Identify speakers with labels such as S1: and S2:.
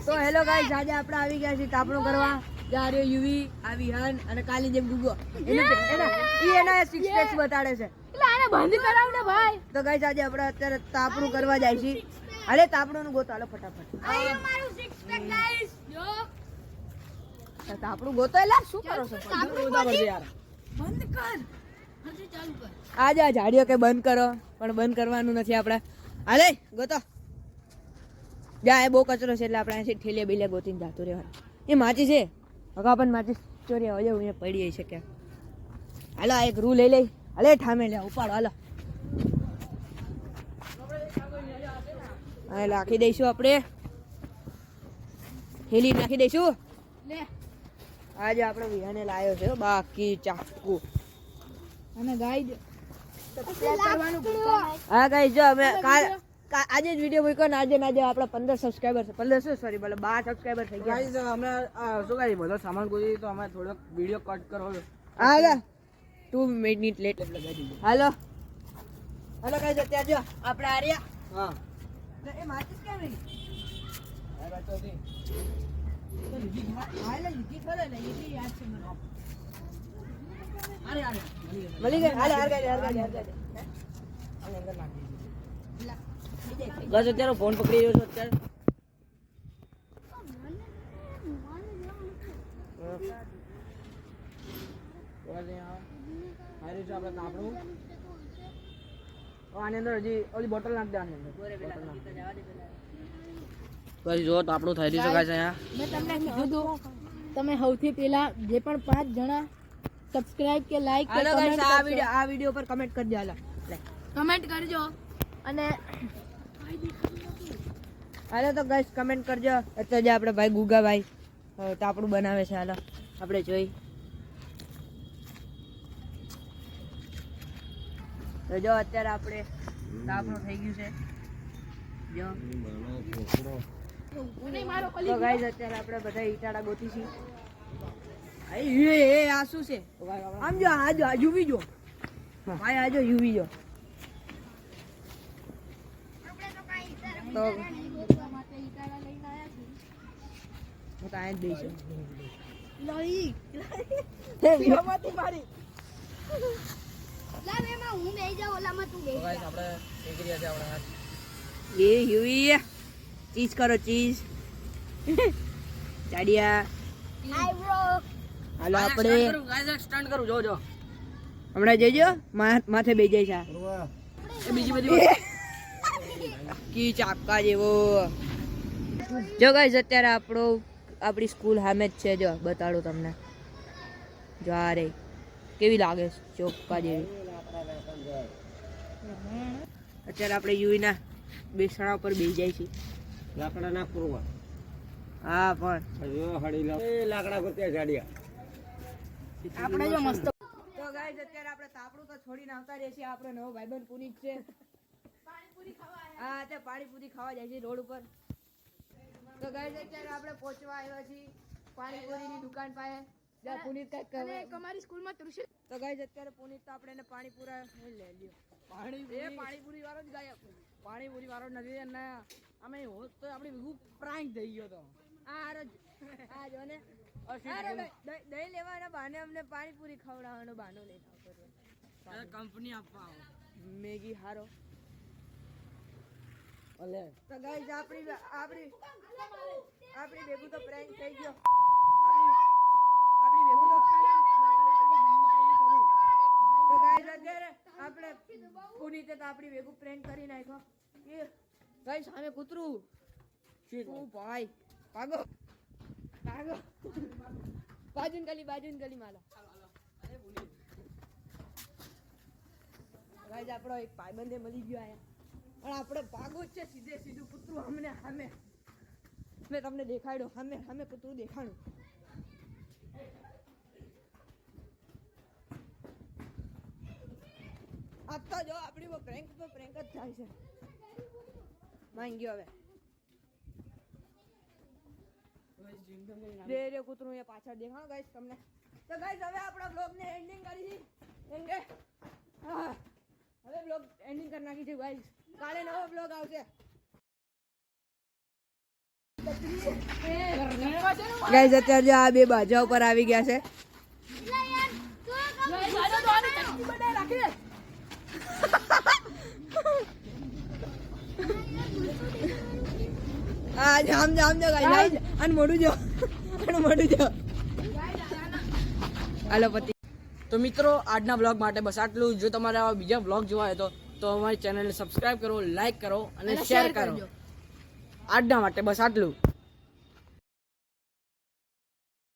S1: તો hello guys, આજે આપણે આવી ગયા છીએ તાપણું કરવા. જ્યારે યુવી આવી હન અને કાલી જેમ ડૂબો એના સિક્સ પેક્સ બતાડે છે.
S2: એટલે આને બંધ કરાવ ને ભાઈ.
S1: તો ગાઈસ આજે આપણે અત્યારે તાપણું કરવા જાય છીએ. અરે તાપણું નું ગોતો, હાલો ફટાફટ.
S2: આ મારું સિક્સ પેક ગાઈસ. જો
S1: તાપણું ગોતો એટલે શું કરો છો?
S2: બંધ કર. હજી ચાલુ કર.
S1: આજે આ ઝાડીઓ કે બંધ કરો, પણ બંધ કરવાનું નથી આપણે. હાલે ગોતો. જા એ બહુ કચરો છે એટલે આપણે અહીંથી ઠેલે બેલે ગોતીને જાતું રહેવાનું. એ માચી છે હકા પણ માચી ચોરી હવે હું પડી જઈ શકે. હાલો આ એક રૂ લઈ લઈ. હાલે ઠામે લે ઉપાડો હાલો. હા નાખી દઈશું આપણે. ઠેલી નાખી દઈશું.
S2: લે
S1: આજે આપણે વિહાને લાવ્યો છે બાકી ચાકુ.
S2: અને ગાઈડ સબસ્ક્રાઇબ કરવાનું ભૂલતા નહીં.
S1: હા ગાઈસ જો અમે આજે જ વિડીયો મૂક્યો ને આજે આપણા 15 સબસ્ક્રાઇબર છે. 15 સોરી બોલે 12 સબસ્ક્રાઇબર થઈ ગયા.
S3: ગાઈસ અમે શું કરી બધો સામાન ગોતી તો અમે થોડોક વિડિયો કટ કરો.
S1: હાલો 2 મિનિટ લેટ લગાવી દીધું. હાલો હાલો ગાઈસ અત્યારે જો આપણે આર્યા.
S3: હા
S1: એ માચીસ કેમ રહી?
S3: આ બાતો થી
S1: તો લીધી હાલે લીધી ખરે ને લીધી યાદ છે મને. અરે અરે મળી ગઈ. હાલે હાર ગઈ હાર ગઈ.
S3: આની અંદર નાખી દીધી.
S1: બસ અત્યારે ફોન પકડી રહ્યો છો અત્યારે.
S3: હારી છે આપણે તાપણું. આની અંદર હજી ઓલી બોટલ નાખ દે. આની અંદર બસ જો તાપણું થઈ રહ્યું છે ગાઈસ અહીંયા.
S2: મેં તમને કીધું હતું તમે સૌથી પહેલા જે પણ 5 જણા સબસ્ક્રાઇબ કે લાઈક કે
S1: હાલો ગાઈસ
S2: કમેન્ટ
S1: આ વિડિયો પર કમેન્ટ કરજો. હાલો
S2: કમેન્ટ કરજો અને
S1: હાલો તો ગાઈસ કમેન્ટ કરજો. અત્યારે આપણે ભાઈ ગુગાભાઈ તાપણું બનાવે છે. હાલો આપણે જોઈ. તો જો અત્યારે આપણે તાપણું થઈ ગયું છે. જો
S2: નહીં મારો
S1: તો ગાઈસ અત્યારે આપણે બધા ઈટાડા ગોતી છીએ. એ આ શું છે? આમ જો આ જો યુવી જો ભાઈ આ જો યુવી જો. તો હું તો આ જ દઈશ.
S2: લઈ
S1: સીમામાંથી મારી.
S2: લા એમાં હું બેહી જાઉં ઓલામાં તું બેહી
S3: ગાઈસ આપણે નીકળી ગયા છે આપણા હાથ.
S1: એ યુવી ચીઝ કરો ચીઝ. ચાડિયા
S2: હાય બ્રો
S1: હાલો આપણે
S3: ગાઈસ એક સ્ટન્ટ કરું જો જો.
S1: હમણાં જઈજો માથે બેસી જાય છે.
S3: એ બીજી બધી
S1: કી ચાપકા જેવો. જો ગાઈસ અત્યારે આપણી સ્કૂલ સામે જ છે. જો બતાડું તમને. જો આ રે કેવી લાગે છે ચોક્કા જેવી. અત્યારે આપણે યુવીના બેસણા ઉપર બેસી જાય છે.
S3: લાકડા ના પૂરવા.
S1: હા પણ
S3: જો હડી લા. એ લાકડા ગોત્યા જાડિયા.
S2: આપણે જો મસ્ત
S1: તો ગાઈસ અત્યારે આપણે તાપડું તો છોડીને આવતા રહે છે. આપણો નવો ભાઈબંધ પુનીત છે. હા તે પાણીપુરી ખાવા જાય છે રોડ ઉપર. તો ગાઈસ અત્યારે આપણે પહોંચવા આવ્યા છીએ પાણીપુરીની દુકાન પાસે. જ્યાં પુનીત કઈક કરે.
S2: અને અમારી સ્કૂલમાં ત્રુષિલ
S1: તો ગાઈસ અત્યારે પુનીત તો આપણે એને પાણીપુરા લઈ લ્યો.
S3: પાણીપુરી વાળો જ ગાય. પાણીપુરી વાળો નથી અને અમે હોત તો આપણે ભેગું પ્રાંક થઈ ગયો તો.
S1: આ જો ને દહીં લેવાના બહાને અમને પાણીપુરી ખવડાવવાનો બહાનો લઈને આવતો.
S3: કંપની આપવા
S1: મેગી હારો.
S3: અલે
S1: તો ગાઈસ આપણી ભેગું તો પ્રેન્ક થઈ ગયો. આપણી ભેગું તો ગાઈસ અત્યારે આપણે પુનીતે તો આપણી ભેગું પ્રેન્ક કરી નાખ્યો. એ ગાઈસ સામે કૂતરું. શું ભાઈ ભાગો ભાગો. બાજુન ગલી માલો. ગાઈસ આપણો એક ભાઈબંધે મળી ગયો આયા. પણ આપણે ભાગો જ છે સીધું કૂતરું સામે મેં તમને દેખાડ્યો. સામે કૂતરું દેખાડ્યું. આ તો જો આપણી પ્રેન્ક જ થાય છે. માંગ ગયો હવે. રે કૂતરું એ પાછળ દેખાણો ગાઈસ તમને. તો ગાઈસ હવે આપણા બ્લોગને એન્ડિંગ કરી છે. હવે બ્લોગ એન્ડિંગ કરી નાખી છે ગાઈસ. કાલે નવો બ્લોગ આવશે. ગાઈઝ અત્યારે જો આ બે બાજા ઉપર આવી ગયા છે. આ જામ જામ જો ગાઈઝ અને મોઢું જો હાલો પતિ.
S3: તો મિત્રો આજના બ્લોગ માટે બસ આટલું. જો તમારે આવા બીજા બ્લોગ જોવા હોય તો અમારી ચેનલને સબસ્ક્રાઇબ કરો, લાઈક કરો અને શેર કરો. આજના માટે બસ આટલું.